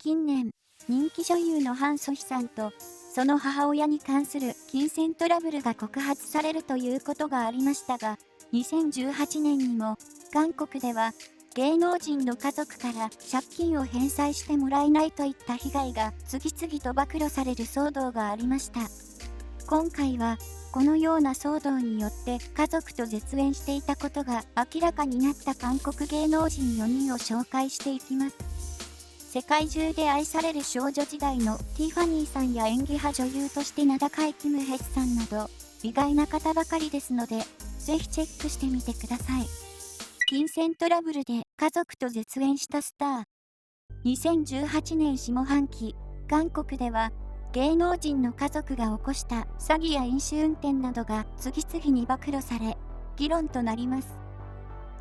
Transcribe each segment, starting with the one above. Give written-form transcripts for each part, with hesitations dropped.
近年、人気女優のハン・ソヒさんと、その母親に関する金銭トラブルが告発されるということがありましたが、2018年にも、韓国では、芸能人の家族から借金を返済してもらえないといった被害が次々と暴露される騒動がありました。今回は、このような騒動によって家族と絶縁していたことが明らかになった韓国芸能人4人を紹介していきます。世界中で愛される少女時代のティファニーさんや演技派女優として名高いキム・ヘスさんなど、意外な方ばかりですので、ぜひチェックしてみてください。金銭トラブルで家族と絶縁したスター。2018年下半期、韓国では、芸能人の家族が起こした詐欺や飲酒運転などが次々に暴露され、議論となります。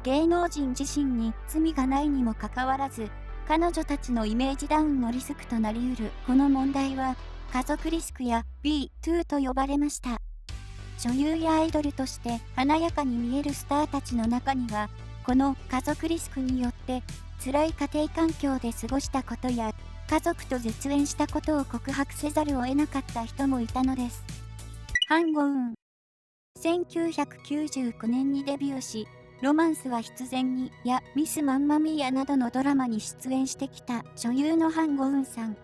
芸能人自身に罪がないにもかかわらず、彼女たちのイメージダウンのリスクとなりうるこの問題は、家族リスクや B2 と呼ばれました。女優やアイドルとして華やかに見えるスターたちの中には、この家族リスクによって辛い家庭環境で過ごしたことや、家族と絶縁したことを告白せざるを得なかった人もいたのです。ハン・ゴウン。1999年にデビューし、ロマンスは必然にやミス・マンマミーアなどのドラマに出演してきた女優のハン・ゴウンさん。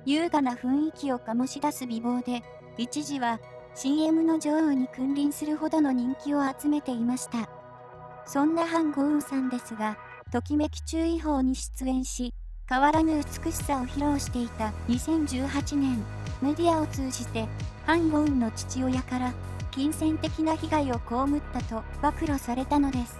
優雅な雰囲気を醸し出す美貌で、一時は CM の女王に君臨するほどの人気を集めていました。そんなハン・ゴウンさんですが、ときめき注意報に出演し、変わらぬ美しさを披露していた2018年、メディアを通じて、ハン・ゴウンの父親から金銭的な被害を被ったと暴露されたのです。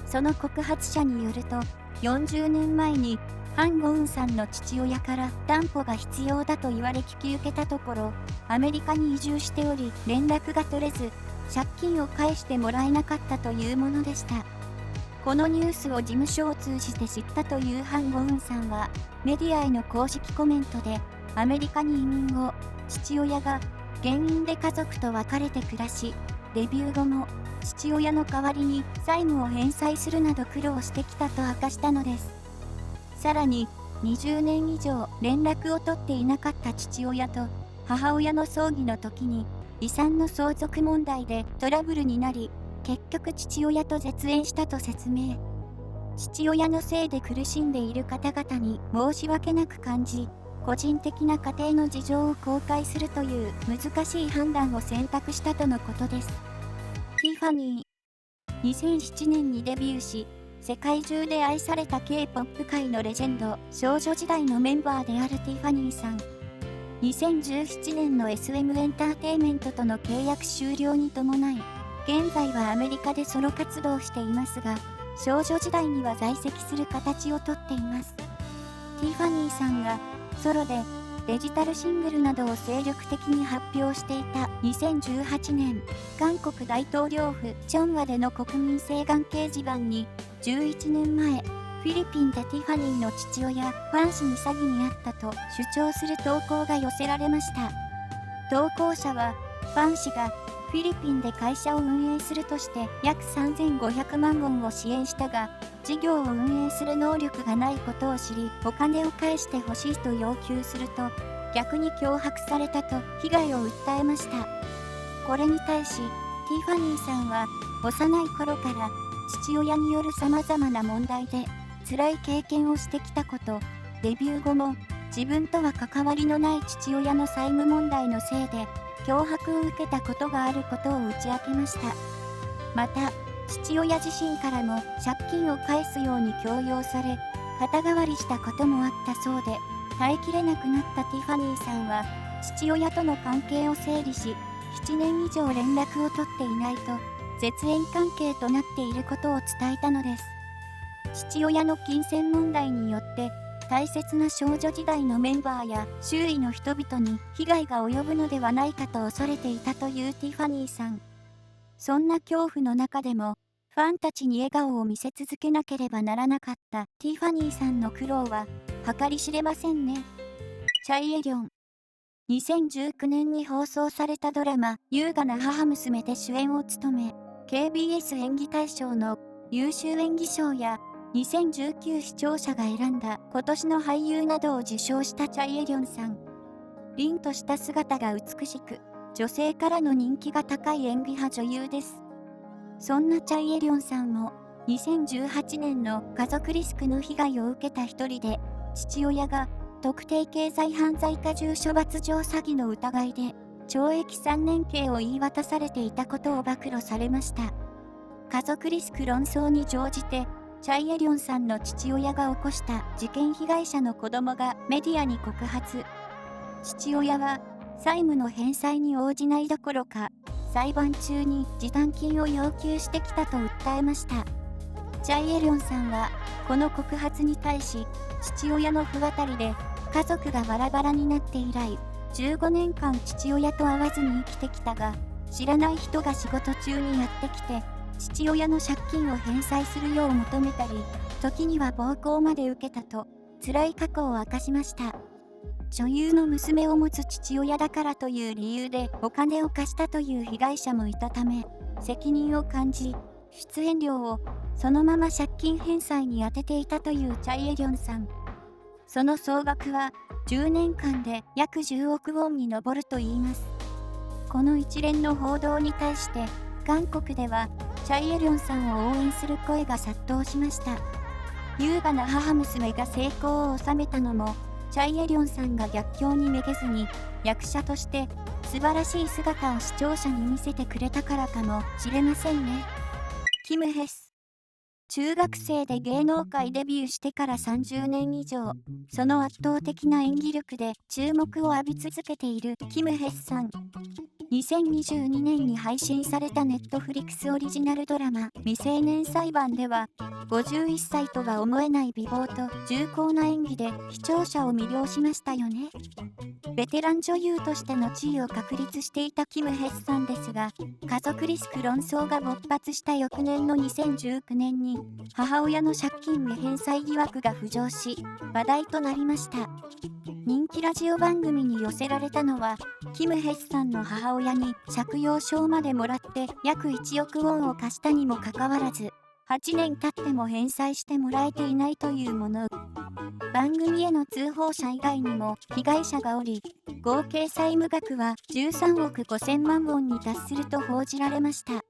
その告発者によると、40年前にハン・ゴウンさんの父親から担保が必要だと言われ引き受けたところ、アメリカに移住しており連絡が取れず、借金を返してもらえなかったというものでした。このニュースを事務所を通じて知ったというハン・ゴウンさんは、メディアへの公式コメントで、アメリカに移民後、父親が原因で家族と別れて暮らし、デビュー後も父親の代わりに債務を返済するなど苦労してきたと明かしたのです。さらに、20年以上連絡を取っていなかった父親と母親の葬儀の時に、遺産の相続問題でトラブルになり、結局父親と絶縁したと説明。父親のせいで苦しんでいる方々に申し訳なく感じ、個人的な家庭の事情を公開するという難しい判断を選択したとのことです。ティファニー。2007年にデビューし、世界中で愛された K-POP 界のレジェンド、少女時代のメンバーであるティファニーさん。2017年の SM エンターテイメントとの契約終了に伴い、現在はアメリカでソロ活動していますが、少女時代には在籍する形をとっています。ティファニーさんがソロでデジタルシングルなどを精力的に発表していた2018年、韓国大統領府チョンワでの国民請願掲示板に、11年前、フィリピンでティファニーの父親、ファン氏に詐欺にあったと主張する投稿が寄せられました。投稿者は、ファン氏がフィリピンで会社を運営するとして約3500万ウォンを支援したが、事業を運営する能力がないことを知り、お金を返してほしいと要求すると、逆に脅迫されたと被害を訴えました。これに対し、ティファニーさんは、幼い頃から父親による様々な問題で辛い経験をしてきたこと、デビュー後も自分とは関わりのない父親の債務問題のせいで脅迫を受けたことがあることを打ち明けました。また、父親自身からも借金を返すように強要され、肩代わりしたこともあったそうで、耐えきれなくなったティファニーさんは、父親との関係を整理し、7年以上連絡を取っていないと、絶縁関係となっていることを伝えたのです。父親の金銭問題によって、大切な少女時代のメンバーや周囲の人々に被害が及ぶのではないかと恐れていたというティファニーさん。そんな恐怖の中でも、ファンたちに笑顔を見せ続けなければならなかったティファニーさんの苦労は計り知れませんね。チャイ・エリョン。2019年に放送されたドラマ、優雅な母娘で主演を務め、KBS 演技大賞の優秀演技賞や2019視聴者が選んだ今年の俳優などを受賞したチャイ・エリョンさん。凛とした姿が美しく、女性からの人気が高い演技派女優です。そんなチャイ・エリョンさんも、2018年の家族リスクの被害を受けた一人で、父親が特定経済犯罪加重処罰上詐欺の疑いで、懲役3年刑を言い渡されていたことを暴露されました。家族リスク論争に乗じて、チャイ・エリョンさんの父親が起こした事件被害者の子供がメディアに告発。父親は債務の返済に応じないどころか、裁判中に示談金を要求してきたと訴えました。チャイ・エリョンさんは、この告発に対し、父親の不渡りで家族がバラバラになって以来、15年間父親と会わずに生きてきたが、知らない人が仕事中にやってきて、父親の借金を返済するよう求めたり、時には暴行まで受けたと、辛い過去を明かしました。女優の娘を持つ父親だからという理由でお金を貸したという被害者もいたため、責任を感じ、出演料をそのまま借金返済に充てていたというチャイ・エリョンさん。その総額は10年間で約10億ウォンに上るといいます。この一連の報道に対して、韓国ではチャイ・エリョンさんを応援する声が殺到しました。優雅な母娘が成功を収めたのも、チャイ・エリョンさんが逆境にめげずに、役者として素晴らしい姿を視聴者に見せてくれたからかもしれませんね。キム・ヘス。中学生で芸能界デビューしてから30年以上、その圧倒的な演技力で注目を浴び続けているキム・ヘスさん。2022年に配信されたネットフリックスオリジナルドラマ未成年裁判では、51歳とは思えない美貌と重厚な演技で視聴者を魅了しましたよね。ベテラン女優としての地位を確立していたキム・ヘスさんですが、家族リスク論争が勃発した翌年の2019年に、母親の借金未返済疑惑が浮上し、話題となりました。人気ラジオ番組に寄せられたのは、キム・ヘスさんの母親に借用書までもらって約1億ウォンを貸したにもかかわらず、8年経っても返済してもらえていないというもの。番組への通報者以外にも被害者がおり、合計債務額は13億5000万ウォンに達すると報じられました。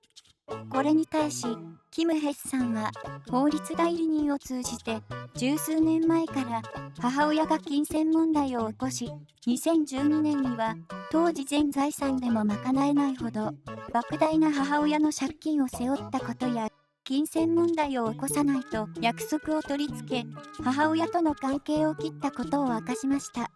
これに対し、キム・ヘスさんは法律代理人を通じて、十数年前から母親が金銭問題を起こし、2012年には当時全財産でも賄えないほど莫大な母親の借金を背負ったことや、金銭問題を起こさないと約束を取り付け、母親との関係を切ったことを明かしました。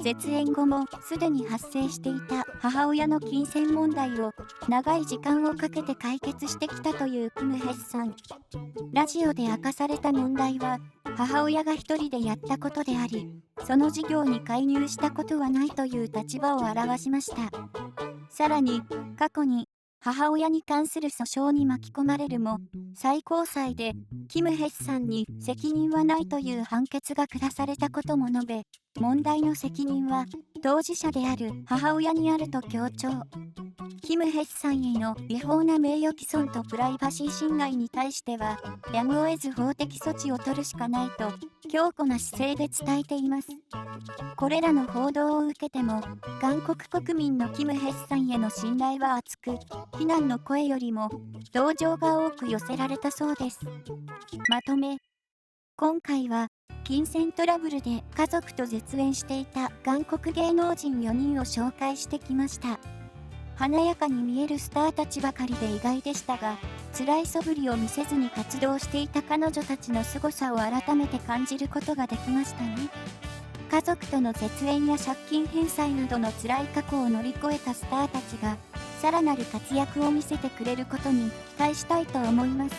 絶縁後もすでに発生していた母親の金銭問題を長い時間をかけて解決してきたというキム・ヘスさん。ラジオで明かされた問題は、母親が一人でやったことであり、その事業に介入したことはないという立場を表しました。さらに、過去に母親に関する訴訟に巻き込まれるも、最高裁でキム・ヘスさんに責任はないという判決が下されたことも述べ、問題の責任は当事者である母親にあると強調。キム・ヘスさんへの違法な名誉毀損とプライバシー侵害に対しては、やむを得ず法的措置を取るしかないと強固な姿勢で伝えています。これらの報道を受けても、韓国国民のキム・ヘスさんへの信頼は厚く、非難の声よりも同情が多く寄せられたそうです。まとめ。今回は、金銭トラブルで家族と絶縁していた韓国芸能人4人を紹介してきました。華やかに見えるスターたちばかりで意外でしたが、辛い素振りを見せずに活動していた彼女たちの凄さを改めて感じることができましたね。家族との絶縁や借金返済などの辛い過去を乗り越えたスターたちが、さらなる活躍を見せてくれることに期待したいと思います。